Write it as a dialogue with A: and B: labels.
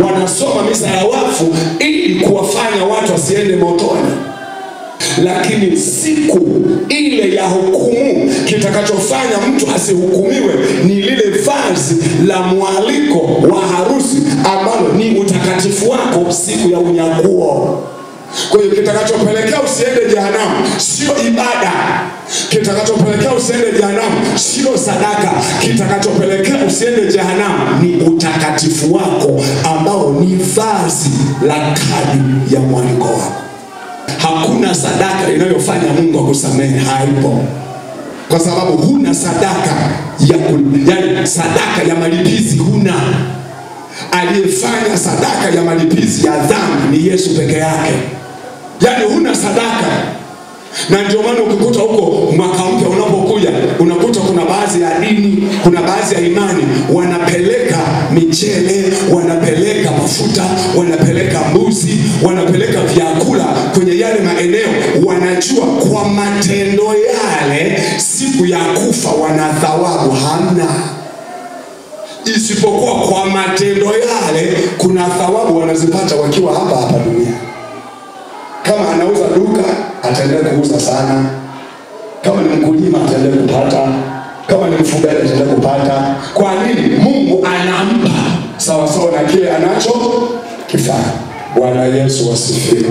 A: wanasoma misa ya wafu ili kuwafanya watu wasiende motoni. Lakini siku ile ya hukumu, kitakachofanya mtu asihukumiwe ni lile vazi la mwaliko wa harusi ambalo ni utakatifu wako siku ya unyakuo. Kwa hiyo kitakachopelekea usiende jehanamu sio ibada. Kitakachopelekea usiende jehanamu sio sadaka. Kitakachopelekea usiende jehanamu ni utakatifu wako ambao ni vazi la kadi ya mwaliko wako. Hakuna sadaka inayofanya Mungu akusamehe, haipo. Kwa sababu huna sadaka yani sadaka ya malipizi huna. Aliyefanya sadaka ya malipizi ya dhambi ni Yesu peke yake. Yani huna sadaka. Na ndio maana ukikuta huko mwaka mpya unapokuja, unakuta kuna baadhi ya dini, kuna baadhi ya imani wanapeleka michele, wanapeleka mafuta, wanapeleka mbuzi, wanapeleka vyakula kwenye yale maeneo. Wanajua kwa matendo yale siku ya kufa wana thawabu. Hamna. Isipokuwa kwa matendo yale kuna thawabu wanazipata wakiwa hapa dunia. Kama anauza duka, ataendelea kuuza sana. Kama ni mkulima, ataendelea kupata. Kama ni mfugaji, ataendelea kupata. Kwa nini? Mungu anampa sawa sawa na kile anacho kifanya. Bwana Yesu asifiwe.